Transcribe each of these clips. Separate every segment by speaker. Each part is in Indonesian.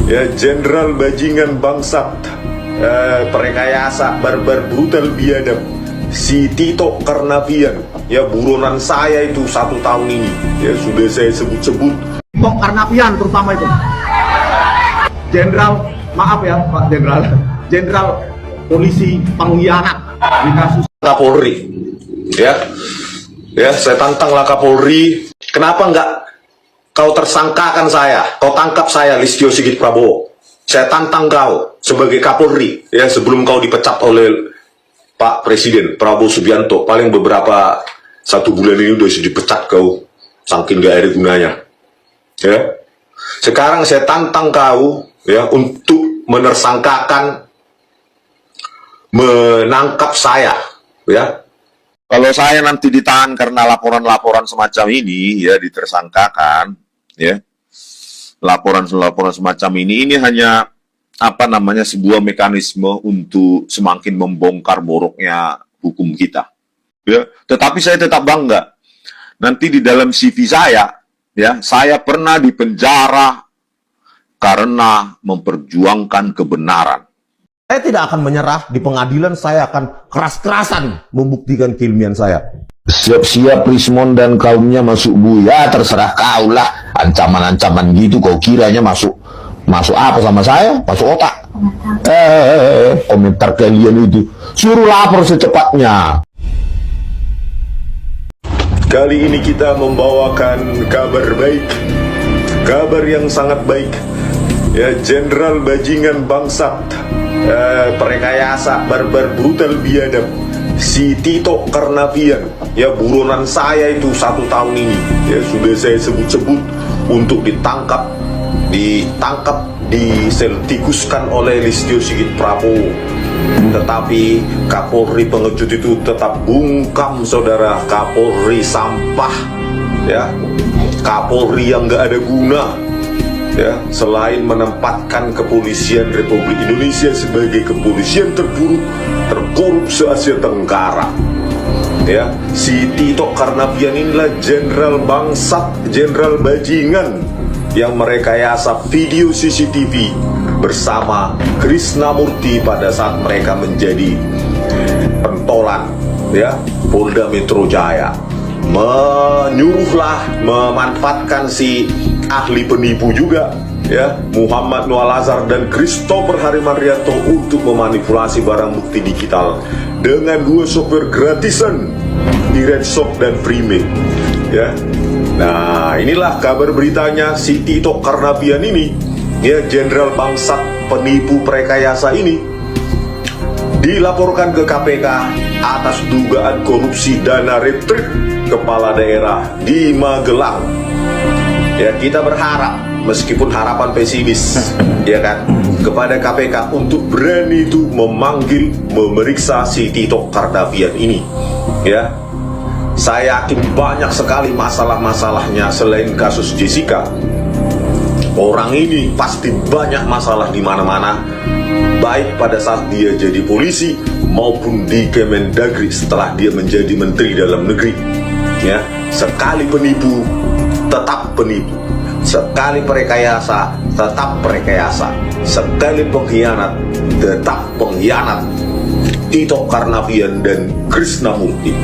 Speaker 1: ya jenderal bajingan bangsat, perekayasa, barbar, brutal, biadab, si Tito Karnavian, ya buronan saya itu 1 tahun ini, ya sudah saya sebut-sebut.
Speaker 2: Tito Karnavian terutama itu, jenderal, maaf ya Pak Jenderal, jenderal polisi pengkhianat di kasus
Speaker 1: Kapolri, ya saya tantanglah Kapolri, kenapa enggak kau tersangkakan saya, kau tangkap saya Listio Sigit Prabowo. Saya tantang kau sebagai Kapolri, ya sebelum kau dipecat oleh Pak Presiden Prabowo Subianto. Paling beberapa 1 bulan ini udah dipecat kau, saking gak ada gunanya. Ya, sekarang saya tantang kau, ya untuk menersangkakan, menangkap saya, ya. Kalau saya nanti ditahan karena laporan-laporan semacam ini, ya ditersangkakan, ya laporan-laporan semacam ini hanya sebuah mekanisme untuk semakin membongkar boroknya hukum kita, ya. Tetapi saya tetap bangga nanti di dalam CV saya, ya saya pernah dipenjara karena memperjuangkan kebenaran.
Speaker 3: Saya tidak akan menyerah di pengadilan, saya akan keras-kerasan membuktikan keilmuan saya.
Speaker 4: Siap-siap Rismon dan kaumnya masuk Buya, terserah kau lah. Ancaman-ancaman gitu kau kiranya masuk apa sama saya? Masuk otak. Komentar kalian itu suruh lapor secepatnya.
Speaker 1: Kali ini kita membawakan kabar baik, kabar yang sangat baik. Ya, jenderal bajingan bangsat, perekayasa, barbar, brutal, biadab, si Tito Karnavian, ya buronan saya itu 1 tahun ini, ya sudah saya sebut-sebut untuk ditangkap, diseltikuskan oleh Listio Sigit Prabowo. Tetapi Kapolri pengecut itu tetap bungkam, saudara. Kapolri sampah, ya Kapolri yang gak ada guna, ya selain menempatkan kepolisian Republik Indonesia sebagai kepolisian terburuk, terkorup se-Asia Tenggara. Ya, si Tito Karnavian inilah jenderal bangsat, jenderal bajingan yang merekayasa video CCTV bersama Krisnamurti pada saat mereka menjadi pentolan, ya Polda Metro Jaya. Memanfaatkan si ahli penipu juga, ya Muhammad Noah Lazar dan Christopher Harimandrianto untuk memanipulasi barang bukti digital dengan 2 software gratisan di Redshop dan Freemake, ya. Nah, inilah kabar beritanya si Tito Karnavian ini, ya jenderal bangsat penipu perekayasa ini dilaporkan ke KPK atas dugaan korupsi dana retreat kepala daerah di Magelang. Ya, kita berharap, meskipun harapan pesimis, ya kan, kepada KPK untuk berani itu memanggil, memeriksa si Tito Karnavian ini. Ya, saya yakin banyak sekali masalah-masalahnya selain kasus Jessica. Orang ini pasti banyak masalah di mana-mana, baik pada saat dia jadi polisi maupun di Kemendagri setelah dia menjadi Menteri Dalam Negeri. Ya, sekali penipu tetap penipu, sekali perekayasa tetap perekayasa, sekali pengkhianat tetap pengkhianat. Tito Karnavian dan Krisnamurti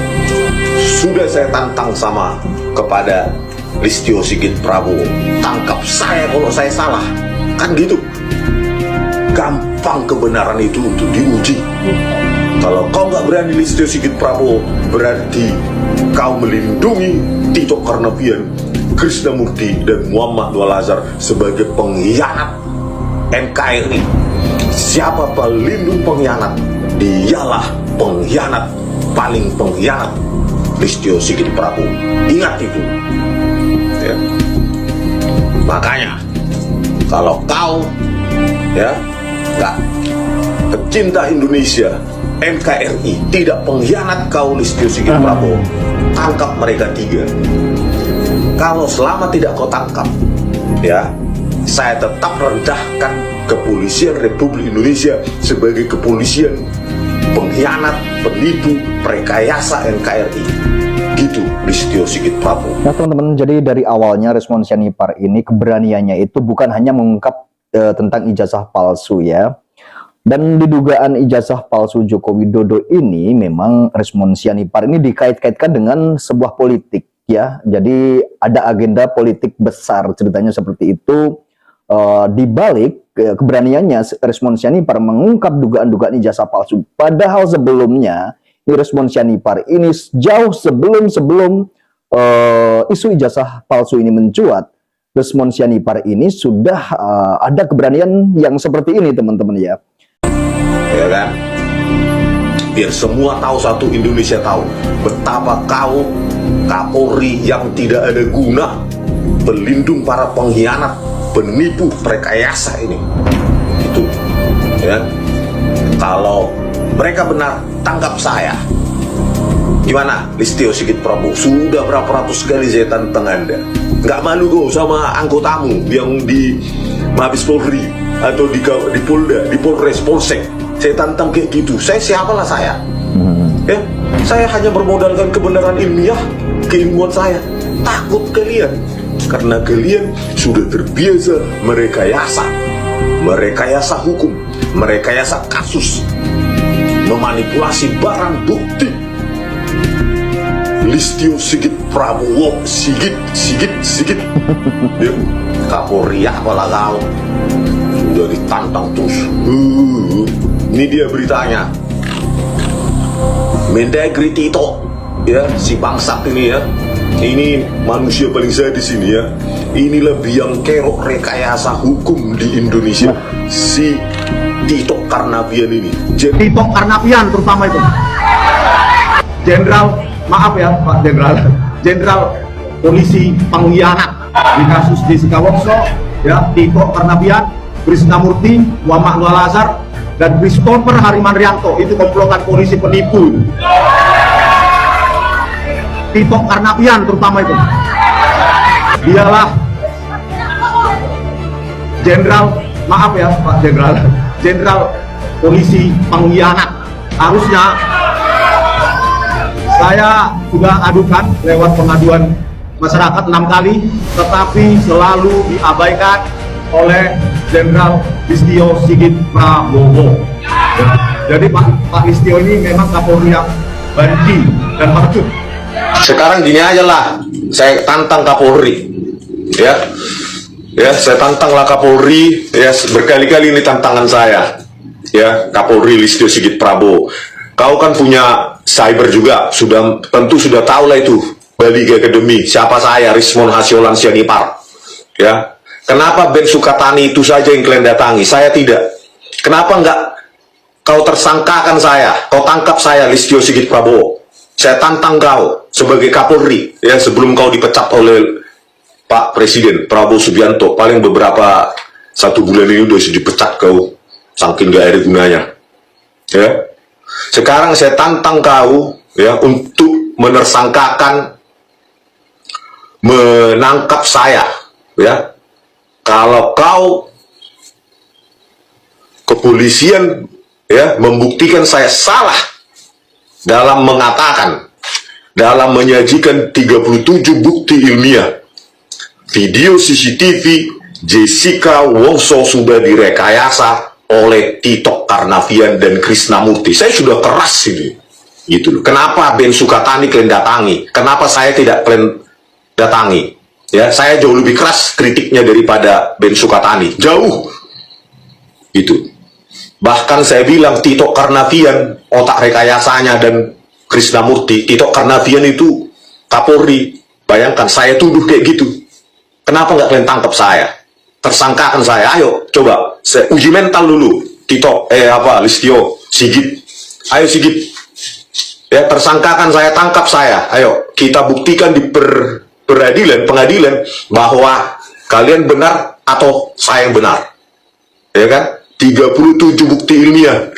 Speaker 1: sudah saya tantang sama kepada Listio Sigit Prabowo. Tangkap saya kalau saya salah, kan gitu. Gampang kebenaran itu untuk diuji. Kalau kau nggak berani Listio Sigit Prabowo, berarti kau melindungi Tito Karnavian, Krisnamurti dan Muhammad Noah Lazar sebagai pengkhianat NKRI. Siapa pelindung pengkhianat? Dialah pengkhianat, paling pengkhianat, Listio Sigit Prabowo. Ingat itu, ya. Makanya kalau kau, ya nggak pecinta Indonesia, NKRI, tidak pengkhianat kau Listio Sigit Prabowo, tangkap mereka 3. Kalau selama tidak kau tangkap, ya saya tetap rendahkan kepolisian Republik Indonesia sebagai kepolisian pengkhianat, penipu, perekayasa NKRI. Gitu Listio Sigit Prabowo.
Speaker 5: Nah teman-teman, jadi dari awalnya Resmond Sianipar ini keberaniannya itu bukan hanya mengungkap tentang ijazah palsu ya. Dan di dugaan ijazah palsu Joko Widodo ini memang Resmond Sianipar ini dikait-kaitkan dengan sebuah politik ya. Jadi ada agenda politik besar ceritanya seperti itu. Di balik keberaniannya Resmond Sianipar mengungkap dugaan-dugaan ijazah palsu. Padahal sebelumnya Resmond Sianipar ini jauh sebelum isu ijazah palsu ini mencuat, Resmond Sianipar ini sudah ada keberanian yang seperti ini teman-teman ya.
Speaker 1: Ya kan? Biar semua tahu, satu Indonesia tahu betapa kau Kapolri yang tidak ada guna, pelindung para pengkhianat, penipu, rekayasa ini. Itu ya. Kalau mereka benar, tangkap saya. Gimana Listio Sigit Prabowo? Sudah berapa ratus kali saya tantang Anda. Nggak malu kok sama anggotamu yang di Mabes Polri atau di Polda, di Polres, Polsek. Saya tantang kayak gitu. Saya siapalah saya? Ya, saya hanya bermodalkan kebenaran ilmiah, keilmuan saya. Takut kalian, karena kalian sudah terbiasa merekayasa hukum, merekayasa kasus, memanipulasi barang bukti. Listio Sigit Prabowo, Sigit. Ya, Kapolri apalah kau? Sudah ditantang terus. Ini dia beritanya. Mendagri Tito, ya, si bangsat ini ya. Ini manusia paling sadis ini ya. Inilah biang kerok rekayasa hukum di Indonesia. Si Tito Karnavian ini.
Speaker 2: Tito Karnavian terutama itu. Jenderal, maaf ya Pak Jenderal polisi pengkhianat di kasus Jessica Wongso, ya, Tito Karnavian, Krisnamurti, Muhammad Nur Al-Azhar, dan Christopher Harimanrianto. Itu komplotan polisi penipu. Tito Karnavian terutama itu. Dialah jenderal, maaf ya Pak Jenderal polisi pengkhianat. Harusnya saya sudah adukan lewat pengaduan masyarakat 6 kali, tetapi selalu diabaikan oleh Jenderal Listio Sigit Prabowo. Jadi Pak Listio ini memang Kapolri yang banci dan mercut.
Speaker 1: Sekarang gini aja lah, saya tantang Kapolri, ya, saya tantanglah Kapolri, ya, berkali-kali ini tantangan saya, ya, Kapolri Listio Sigit Prabowo. Kau kan punya cyber juga, tentu sudah tahu lah itu, Bali Academy, siapa saya, Resmond Sianipar, ya. Kenapa Ben Sukatani itu saja yang kalian datangi, saya tidak? Kenapa enggak kau tersangkakan saya, kau tangkap saya, Listio Sigit Prabowo? Saya tantang kau sebagai Kapolri, ya, sebelum kau dipecat oleh Pak Presiden Prabowo Subianto. Paling beberapa 1 bulan ini udah dipecat kau, saking gak ada gunanya, ya. Sekarang saya tantang kau, ya, untuk menersangkakan, menangkap saya, ya. Kalau kau kepolisian, ya, membuktikan saya salah dalam mengatakan, dalam menyajikan 37 bukti ilmiah, video CCTV Jessica Wongso sudah direkayasa oleh Tito Karnavian dan Krisnamurti. Saya sudah keras ini, gitu loh. Kenapa Ben Sukatani kalian datangi? Kenapa saya tidak kalian datangi? Ya, saya jauh lebih keras kritiknya daripada Ben Sukatani, jauh. Itu. Bahkan saya bilang Tito Karnavian otak rekayasanya dan Krisnamurti. Tito Karnavian itu Kapolri. Bayangkan saya tuduh kayak gitu. Kenapa nggak kalian tangkap saya? Tersangkakan saya. Ayo coba saya uji mental dulu. Listio Sigit. Ayo Sigit. Ya, tersangkakan saya, tangkap saya. Ayo kita buktikan di pengadilan bahwa kalian benar atau saya yang benar, ya kan? 37 bukti ilmiah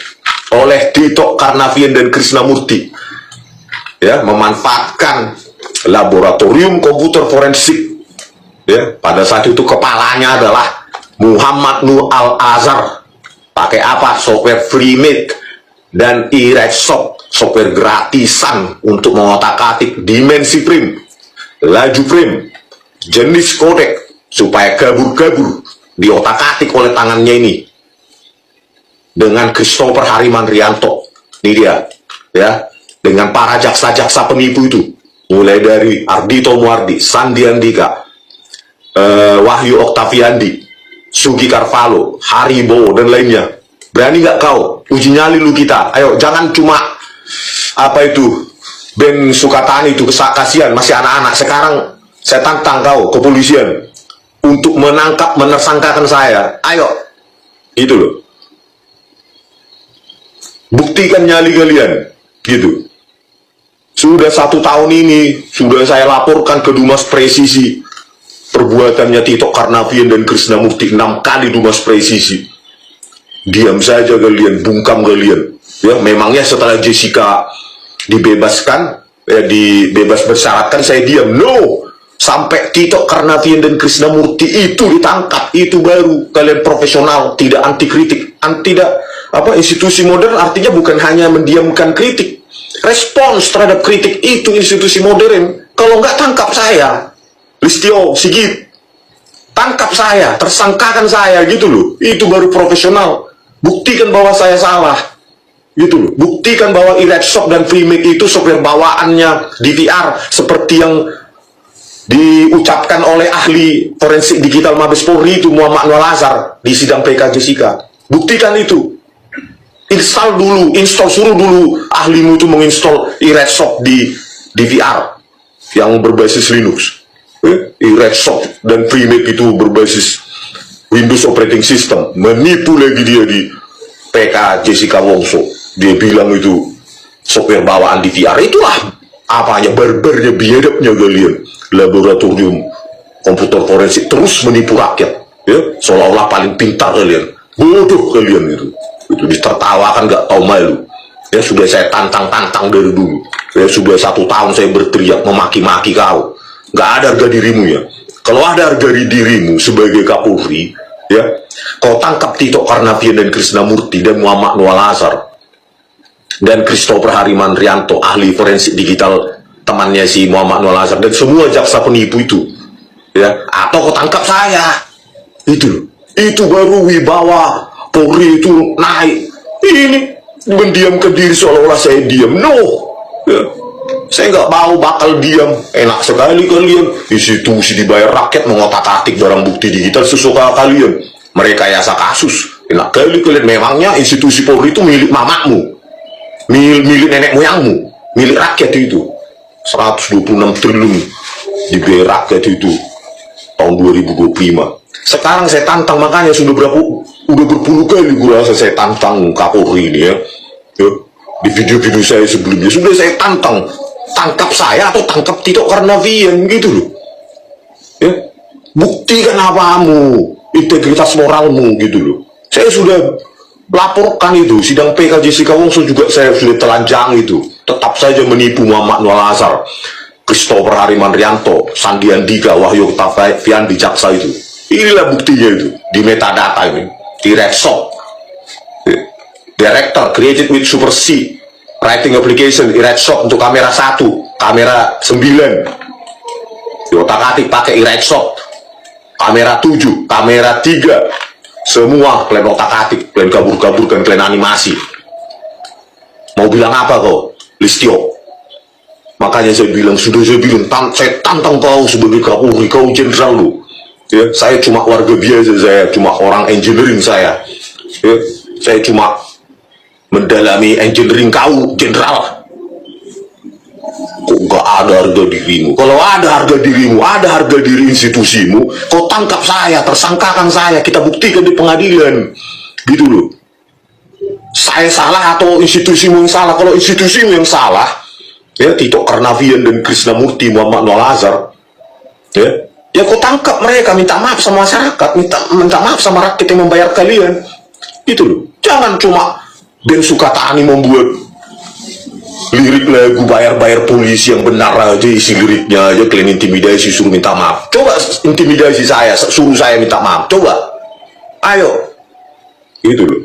Speaker 1: oleh Tito Karnavian dan Krisnamurti, ya, memanfaatkan laboratorium komputer forensik, ya. Pada saat itu kepalanya adalah Muhammad Nur Al-Azhar. Pakai apa? Software FreeMake dan eRedshot, software gratisan untuk mengotak-atik dimensi frame, laju frame, jenis kodek, supaya kabur-kabur diotak-atik oleh tangannya ini dengan Christopher Harimandrianto. Ini dia, ya, dengan para jaksa-jaksa penipu itu, mulai dari Ardhito Muardi, Sandi Andika, Wahyu Oktaviandi, Sugi Carvalho, Haribo, dan lainnya. Berani nggak kau uji nyali lu kita? Ayo, jangan cuma apa itu Ben Sukatani itu, kasihan masih anak-anak. Sekarang saya tantang kau kepolisian untuk menangkap, menersangkakan saya. Ayo, itu loh. Buktikan nyali kalian, gitu. Sudah 1 tahun ini sudah saya laporkan ke Dumas Presisi perbuatannya Tito Karnavian dan Krishnamurti 6 kali Dumas Presisi. Diam saja kalian, bungkam kalian. Ya, memangnya setelah Jessica dibebaskan, ya, dibebas bersyaratkan saya diam? No, sampai Tito Karnavian dan Krishnamurti itu ditangkap, itu baru kalian profesional, tidak anti kritik, tidak apa, institusi modern artinya bukan hanya mendiamkan kritik, respons terhadap kritik, itu institusi modern. Kalau nggak tangkap saya, Listio Sigit, tangkap saya, tersangkakan saya, gitu loh, itu baru profesional. Buktikan bahwa saya salah, gitu loh. Buktikan bahwa Irexop dan Freemake itu sopir bawaannya DVR seperti yang diucapkan oleh ahli forensik digital Mabes Polri itu Muhammad Anwar Lazar di sidang PK Jessica. Buktikan itu. Install dulu, suruh dulu ahlimu itu menginstall Irexop di DVR yang berbasis Linux. Irexop dan Freemake itu berbasis Windows Operating System. Menipu lagi dia di PK Jessica Wongso. Dia bilang itu software bawaan DVR. Itulah apanya, barbarnya, biadabnya kalian. Laboratorium komputer forensik terus menipu rakyat, ya, seolah-olah paling pintar kalian. Bodoh kalian itu ditertawakan, gak tahu malu. Ya, sudah saya tantang dari dulu. Ya, sudah 1 tahun saya berteriak memaki-maki kau. Gak ada harga dirimu ya. Kalau ada harga dirimu sebagai Kapolri, ya, kau tangkap Tito Karnavian dan Krishnamurti dan Muhammad Anwar Lazar dan Christopher Harimandrianto, ahli forensik digital temannya si Muhammad Anwar Lazar, dan semua jaksa penipu itu, ya, atau kau tangkap saya. Itu baru wibawa Polri itu naik. Ini mendiamkan diri seolah-olah saya diam. No, ya, saya nggak mau bakal diam. Enak sekali kalian, institusi dibayar rakyat mengotak-atik barang bukti digital sesuka kalian, merekayasa kasus. Enak kali kalian. Memangnya institusi Polri itu milik mamakmu, milik nenek moyangmu, milik rakyat itu. 126 triliun dibayar rakyat itu tahun 2025. Sekarang saya tantang, makanya udah berpuluh kali gue rasa saya tantang Kapolri ini, ya. Di video-video saya sebelumnya sudah saya tantang, tangkap saya atau tangkap Tito Karnavian, gitu loh, ya. Buktikan apamu, integritas moralmu, gitu loh. Saya sudah laporkan itu, sidang PK Jessica Wongso juga saya sudah telanjang itu. Tetap saja menipu Muhammad Anwar Lazar, Christopher Harimandrianto, Sandi Andika, Wahyu Oktaviandi, jaksa itu. Inilah buktinya itu di metadata ini, di Irexop. Director created with Super C writing application Irexop untuk kamera 1, kamera 9. Diotak-atik pakai Irexop. Kamera 7, kamera 3. Semua kalian otak-atik, kalian kabur-kaburkan, kalian animasi. Mau bilang apa kau, Listio? Makanya saya bilang, saya tantang kau sebagai Kapolri, kau jenderal lu. Ya, saya cuma warga biasa, saya cuma orang engineering saya. Ya, saya cuma mendalami engineering, kau jenderal. Kok gak ada harga dirimu? Kalau ada harga dirimu, ada harga diri institusimu, kau tangkap saya, tersangkakan saya, kita buktikan di pengadilan. Gitu loh. Saya salah atau institusimu yang salah? Kalau institusimu yang salah, ya, Tito Karnavian dan Krishnamurti, Muhammad Anwar Lazar, ya kau tangkap mereka, minta maaf sama masyarakat, minta maaf sama rakyat yang membayar kalian. Gitu loh. Jangan cuma Ben Sukatani membuat lirik lagu bayar polisi yang benar aja, isi liriknya aja kalian intimidasi, suruh minta maaf. Coba intimidasi saya, suruh saya minta maaf. Coba, ayo. Gitu loh.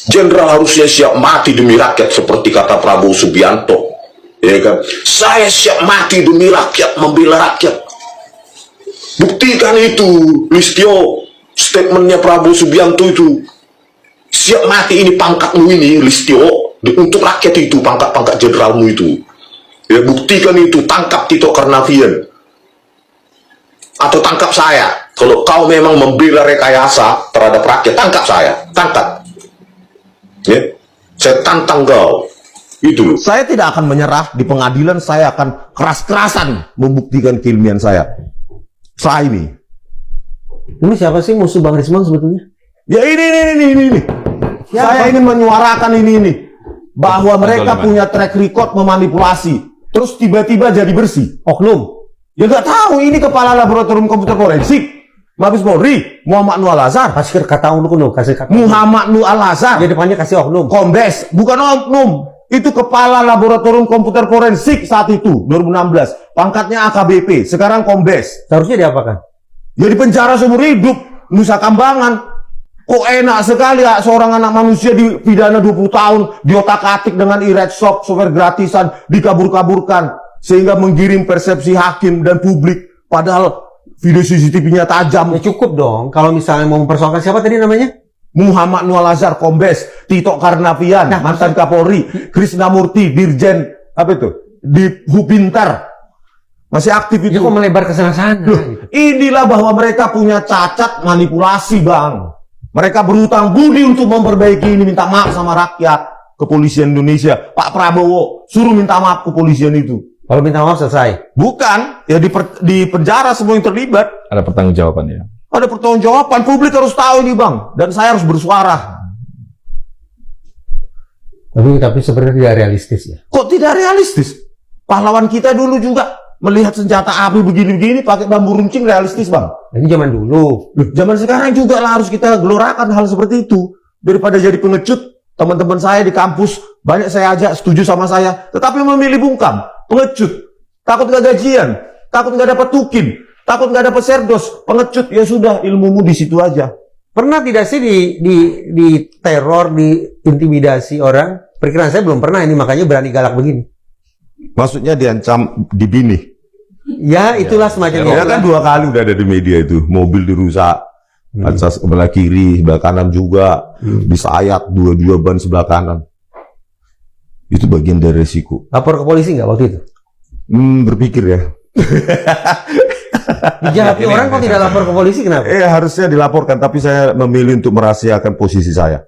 Speaker 1: Jenderal harusnya siap mati demi rakyat seperti kata Prabowo Subianto, ya kan? Saya siap mati demi rakyat, membela rakyat. Buktikan itu, Listio. Statementnya Prabowo Subianto itu. Siap mati ini pangkatmu ini, Listio. Untuk rakyat itu, pangkat-pangkat jenderalmu itu. Ya, buktikan itu, tangkap Tito Karnavian. Atau tangkap saya. Kalau kau memang membela rekayasa terhadap rakyat, tangkap saya. Tangkap. Ya, saya tantang kau. Itu loh.
Speaker 3: Saya tidak akan menyerah di pengadilan, saya akan keras-kerasan membuktikan keilmuan saya. Saya ini.
Speaker 6: Ini siapa sih musuh Bang Rismon sebetulnya?
Speaker 3: Ya ini. Saya ingin menyuarakan ini. Bahwa mereka punya track record memanipulasi. Terus tiba-tiba jadi bersih.
Speaker 6: Oknum.
Speaker 3: Ya nggak tahu, ini kepala laboratorium komputer forensik. Mabes Polri, Muhammad Nur Al-Azhar.
Speaker 6: Kasih kata oknum, kasih kata.
Speaker 3: Muhammad Nur Al-Azhar.
Speaker 6: Di depannya kasih oknum.
Speaker 3: Kombes, bukan oknum. Itu kepala laboratorium komputer forensik saat itu, 2016. Pangkatnya AKBP, sekarang Kombes.
Speaker 6: Seharusnya diapakan?
Speaker 3: Jadi penjara seumur hidup, Nusa Kambangan. Kok enak sekali ya, seorang anak manusia dipidana 20 tahun, diotak-atik dengan e-red shop, software gratisan, dikabur-kaburkan. Sehingga menggiring persepsi hakim dan publik. Padahal video CCTV-nya tajam.
Speaker 6: Ya cukup dong, kalau misalnya mau mempersoalkan siapa tadi namanya?
Speaker 3: Muhammad Nur Al-Azhar, Kombes, Tito Karnavian, mantan Kapolri, Krisnamurti, Dirjen, apa itu? Di Hubintar. Masih aktif itu.
Speaker 6: Ya kok melebar ke sana-sana?
Speaker 3: Loh, inilah bahwa mereka punya cacat manipulasi, Bang. Mereka berutang budi untuk memperbaiki ini, minta maaf sama rakyat. Kepolisian Indonesia, Pak Prabowo, suruh minta maaf kepolisian itu.
Speaker 6: Kalau minta maaf selesai?
Speaker 3: Bukan, ya di penjara semua yang terlibat.
Speaker 7: Ada pertanggungjawabannya.
Speaker 3: Ada pertanggungjawaban, publik harus tahu ini, Bang. Dan saya harus bersuara.
Speaker 6: Tapi sebenarnya tidak realistis ya.
Speaker 3: Kok tidak realistis? Pahlawan kita dulu juga melihat senjata api begini-begini pakai bambu runcing, realistis, Bang.
Speaker 6: Ini zaman dulu.
Speaker 3: Loh, zaman sekarang juga lah harus kita gelorakan hal seperti itu. Daripada jadi pengecut, teman-teman saya di kampus banyak saya ajak setuju sama saya, tetapi memilih bungkam, pengecut, takut nggak gajian, takut nggak dapat tukin, takut nggak dapat serdos, pengecut, ya sudah, ilmumu di situ aja.
Speaker 6: Pernah tidak sih di teror, diintimidasi orang? Perkiraan saya belum pernah ini, makanya berani galak begini.
Speaker 3: Maksudnya diancam, dibinih.
Speaker 6: Ya, itulah semacam
Speaker 3: Ya kan 2 kali udah ada di media itu, mobil dirusak, kaca sebelah kiri, sebelah kanan juga, disayat 2 ban sebelah kanan. Itu bagian dari resiko.
Speaker 6: Lapor ke polisi nggak waktu itu?
Speaker 3: Berpikir ya.
Speaker 6: Dijahati orang kok tidak lapor ke polisi, kenapa?
Speaker 3: Harusnya dilaporkan, tapi saya memilih untuk merahasiakan posisi saya.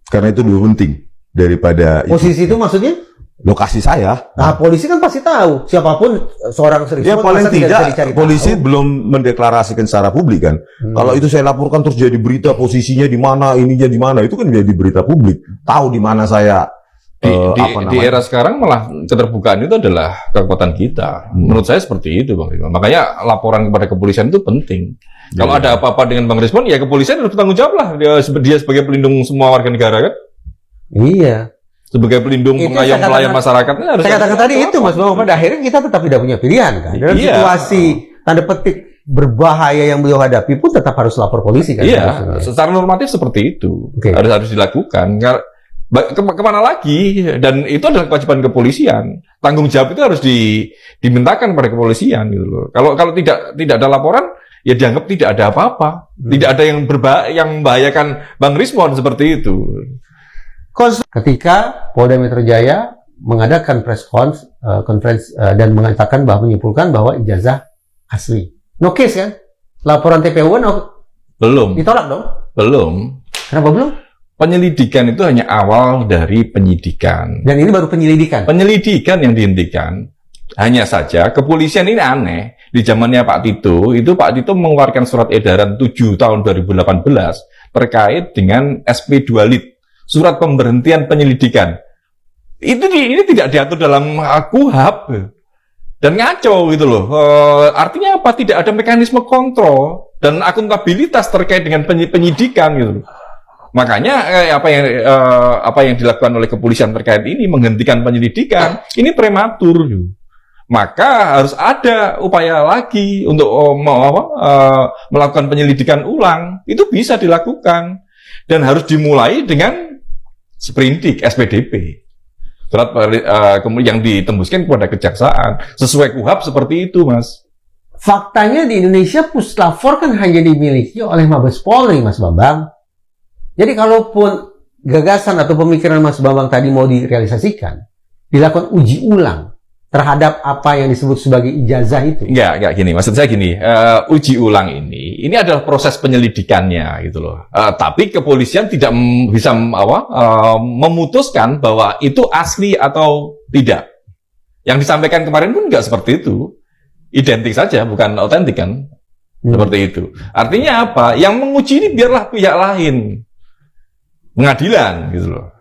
Speaker 3: Karena itu lebih penting daripada
Speaker 6: posisi itu maksudnya?
Speaker 3: Lokasi saya.
Speaker 6: Nah, polisi kan pasti tahu siapapun seorang serius.
Speaker 3: Ya paling tidak polisi belum mendeklarasikan secara publik kan. Kalau itu saya laporkan terus jadi berita, posisinya di mana, ininya di mana, itu kan jadi berita publik. Tahu di mana saya.
Speaker 7: Di era sekarang malah keterbukaan itu adalah kekuatan kita. Menurut saya seperti itu, Bang Rismon. Makanya laporan kepada kepolisian itu penting. Kalau ada apa-apa dengan Bang Rismon, ya kepolisian harus bertanggung jawab lah. Dia sebagai pelindung semua warga negara kan.
Speaker 6: Iya.
Speaker 7: Sebagai pelindung pengayom pelayan masyarakatnya harus.
Speaker 6: Saya katakan tadi itu, Mas Bang. Pada akhirnya kita tetap tidak punya pilihan kan. Dalam situasi tanda petik berbahaya yang beliau hadapi pun tetap harus lapor polisi kan.
Speaker 7: Iya. Secara normatif seperti itu harus dilakukan. Kemana lagi? Dan itu adalah kewajiban kepolisian. Tanggung jawab itu harus dimintakan pada kepolisian gitu loh. Kalau tidak ada laporan, ya dianggap tidak ada apa-apa. Tidak ada yang membahayakan Bang Rismon seperti itu.
Speaker 6: Ketika Polda Metro Jaya mengadakan press conference dan mengatakan bahwa menyimpulkan bahwa ijazah asli. No case kan? Laporan TPU
Speaker 7: belum.
Speaker 6: Ditolak dong?
Speaker 7: Belum.
Speaker 6: Kenapa belum?
Speaker 7: Penyelidikan itu hanya awal dari penyidikan.
Speaker 6: Dan ini baru penyelidikan? Penyelidikan
Speaker 7: yang dihentikan. Hanya saja kepolisian ini aneh. Di zamannya Pak Tito, Pak Tito mengeluarkan surat edaran 7 tahun 2018 terkait dengan SP2 Lit. Surat pemberhentian penyelidikan. Ini tidak diatur dalam KUHP. Dan ngaco gitu loh. Artinya apa? Tidak ada mekanisme kontrol dan akuntabilitas terkait dengan penyidikan gitu loh. Makanya apa yang dilakukan oleh kepolisian terkait ini menghentikan penyelidikan ini prematur. Maka harus ada upaya lagi untuk melakukan penyelidikan ulang. Itu bisa dilakukan dan harus dimulai dengan sprindik SPDP. Surat yang ditembuskan kepada kejaksaan sesuai KUHP seperti itu, Mas.
Speaker 6: faktanya di Indonesia Puslapor kan hanya dimiliki oleh Mabes Polri, Mas Bambang. Jadi kalaupun gagasan atau pemikiran Mas Bambang tadi mau direalisasikan, dilakukan uji ulang terhadap apa yang disebut sebagai ijazah itu.
Speaker 7: Enggak gini. Maksud saya gini, uji ulang ini adalah proses penyelidikannya gitu loh. Tapi kepolisian tidak bisa memutuskan bahwa itu asli atau tidak. Yang disampaikan kemarin pun enggak seperti itu. Identik saja, bukan otentik kan. Seperti itu. Artinya apa? Yang menguji ini biarlah pihak lain. Pengadilan gitu loh.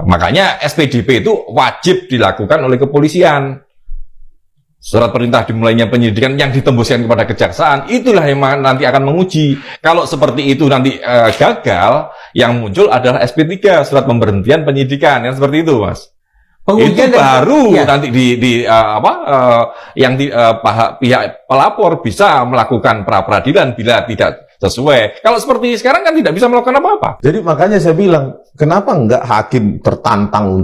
Speaker 7: Makanya SPDP itu wajib dilakukan oleh kepolisian. Surat perintah dimulainya penyidikan yang ditembuskan kepada kejaksaan, itulah yang nanti akan menguji. Kalau seperti itu nanti gagal, yang muncul adalah SP3, surat pemberhentian penyidikan, yang seperti itu, Mas.
Speaker 6: Pengujian
Speaker 7: itu baru
Speaker 6: ya.
Speaker 7: nanti pihak pelapor bisa melakukan pra peradilan bila tidak sesuai. Kalau seperti sekarang kan tidak bisa melakukan apa-apa.
Speaker 3: Jadi makanya saya bilang, kenapa enggak hakim tertantang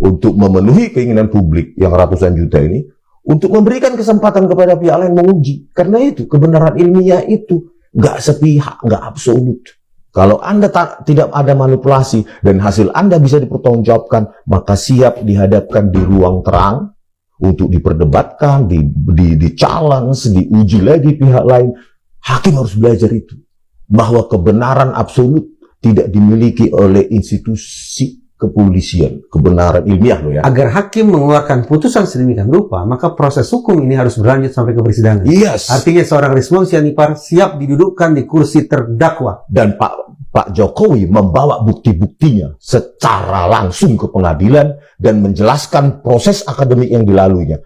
Speaker 3: untuk memenuhi keinginan publik yang ratusan juta ini, untuk memberikan kesempatan kepada pihak lain menguji. Karena itu, kebenaran ilmiah itu enggak sepihak, enggak absolut. Kalau Anda tidak ada manipulasi dan hasil Anda bisa dipertanggungjawabkan, maka siap dihadapkan di ruang terang untuk diperdebatkan, di-challenge, diuji lagi pihak lain. Hakim harus belajar itu, bahwa kebenaran absolut tidak dimiliki oleh institusi kepolisian, kebenaran ilmiah loh ya.
Speaker 6: Agar hakim mengeluarkan putusan sedemikian rupa, maka proses hukum ini harus berlanjut sampai ke persidangan.
Speaker 3: Yes.
Speaker 6: Artinya seorang Rismon Sianipar siap didudukkan di kursi terdakwa.
Speaker 3: Dan Pak Jokowi membawa bukti-buktinya secara langsung ke pengadilan dan menjelaskan proses akademik yang dilaluinya.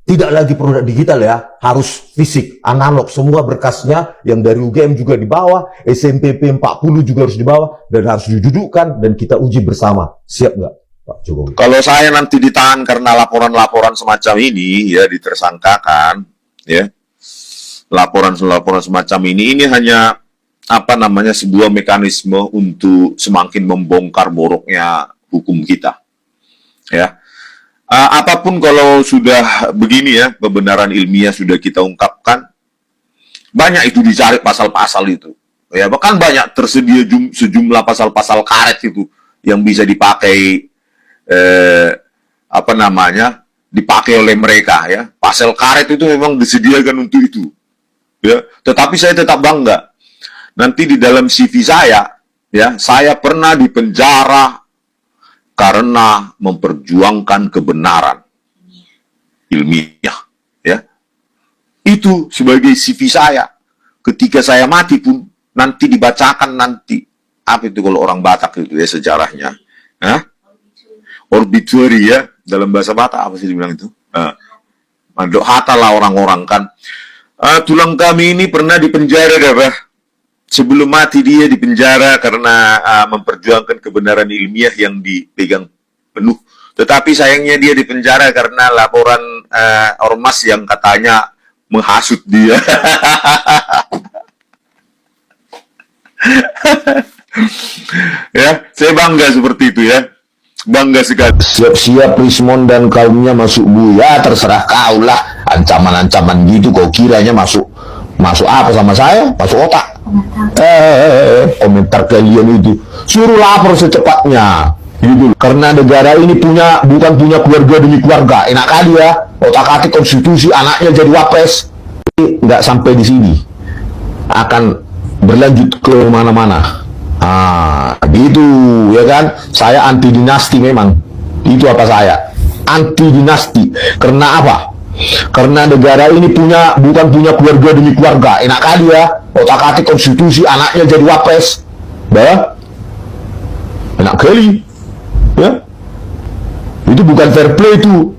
Speaker 3: Tidak lagi produk digital ya, harus fisik, analog, semua berkasnya yang dari UGM juga dibawa, SMPP 40 juga harus dibawa, dan harus didudukkan, dan kita uji bersama. Siap nggak, Pak Jokowi?
Speaker 1: Kalau saya nanti ditahan karena laporan-laporan semacam ini, ya ditersangkakan, ya laporan-laporan semacam ini hanya sebuah mekanisme untuk semakin membongkar boroknya hukum kita, ya. Apapun kalau sudah begini ya, kebenaran ilmiah sudah kita ungkapkan, banyak itu dicari pasal-pasal itu. Ya, bahkan banyak tersedia sejumlah pasal-pasal karet itu yang bisa dipakai dipakai oleh mereka ya. Pasal karet itu memang disediakan untuk itu. Ya, tetapi saya tetap bangga. Nanti di dalam CV saya, ya, saya pernah dipenjara karena memperjuangkan kebenaran ilmiah, ya. Itu sebagai CV saya. Ketika saya mati pun nanti dibacakan nanti apa itu kalau orang Batak itu ya sejarahnya, obituary ya dalam bahasa Batak apa sih dibilang itu? Mandok hata lah orang-orang kan. Tulang kami ini pernah dipenjara apa? Sebelum mati dia dipenjara karena memperjuangkan kebenaran ilmiah yang dipegang penuh. Tetapi sayangnya dia dipenjara karena laporan ormas yang katanya menghasut dia. Ya, saya bangga seperti itu ya. Bangga sekali.
Speaker 4: Siap-siap Rismon dan kaumnya masuk buya, terserah kau lah. Ancaman-ancaman gitu kau kiranya masuk apa sama saya? Masuk otak. Komentar kalian itu suruh lapor secepatnya gitu. Karena negara ini bukan punya keluarga demi keluarga. Enak kali ya, otak-atik konstitusi, anaknya jadi wapres. Nggak sampai di sini, akan berlanjut ke mana-mana. Gitu ya kan. Saya anti dinasti memang. Itu apa saya? Anti dinasti. Karena apa? Karena negara ini bukan punya keluarga demi keluarga. Enak kali ya, otak-atik konstitusi, anaknya jadi wapres. Bah, enak kali ya. Itu bukan fair play itu.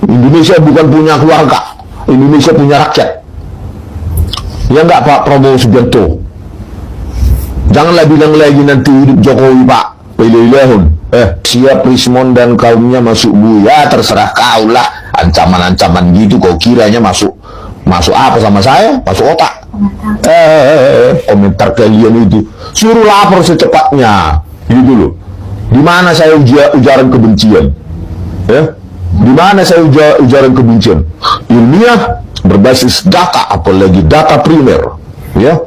Speaker 4: Indonesia bukan punya keluarga, Indonesia punya rakyat. Ya enggak Pak Prabowo Subianto? Janganlah bilang lagi nanti hidup Jokowi Pak. Pilih-pilihun. Siap Rismon dan kaumnya masuk buya, terserah kau lah. Ancaman-ancaman gitu kau kiranya masuk apa sama saya? Masuk otak. Komentar kalian itu suruh lapor secepatnya gitu loh. Di mana saya ujaran kebencian? Di mana saya ujaran kebencian? Ilmiah, berbasis data, apalagi data primer. Ya,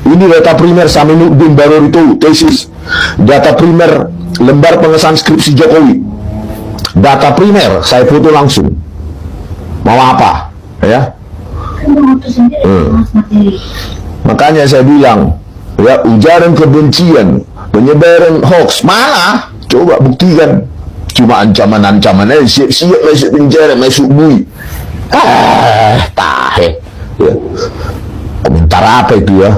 Speaker 4: ini data primer Saminuddin Barori itu tesis, data primer lembar pengesahan skripsi Jokowi, data primer saya foto langsung. Mau apa? Ya. Makanya saya bilang, ya, ujaran kebencian, penyebaran hoax, mana? Coba buktikan. Cuma ancaman-ancaman aja, siap-siap masuk penjara, masuk bui. Tahe. Ya. Komentar apa itu ya?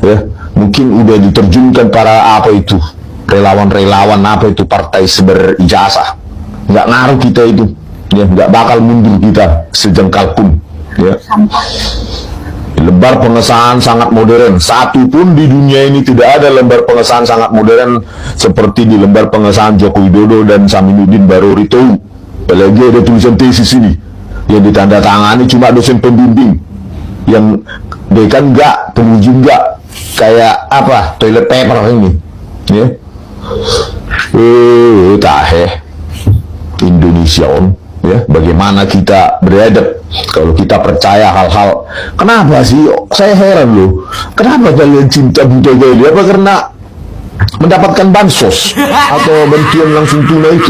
Speaker 4: Ya, mungkin udah diterjunkan para apa itu, relawan-relawan apa itu, partai berijazah. Nggak ngaruh kita itu, ya, nggak bakal mundur kita sejengkal pun. Ya. Lembar pengesahan sangat modern. Satu pun di dunia ini tidak ada lembar pengesahan sangat modern seperti di lembar pengesahan Joko Widodo dan Saminuddin Barori itu. Apalagi ada tulisan tesis ini yang ditandatangani cuma dosen pembimbing, yang dekan enggak, penguji enggak, kayak apa, toilet paper ini. Ya. Tahe Indonesia on. Ya, bagaimana kita beradab kalau kita percaya hal-hal. Kenapa sih saya heran loh, kenapa kalian cinta buta gaya? Apa karena mendapatkan bansos atau bantuan langsung tunai itu?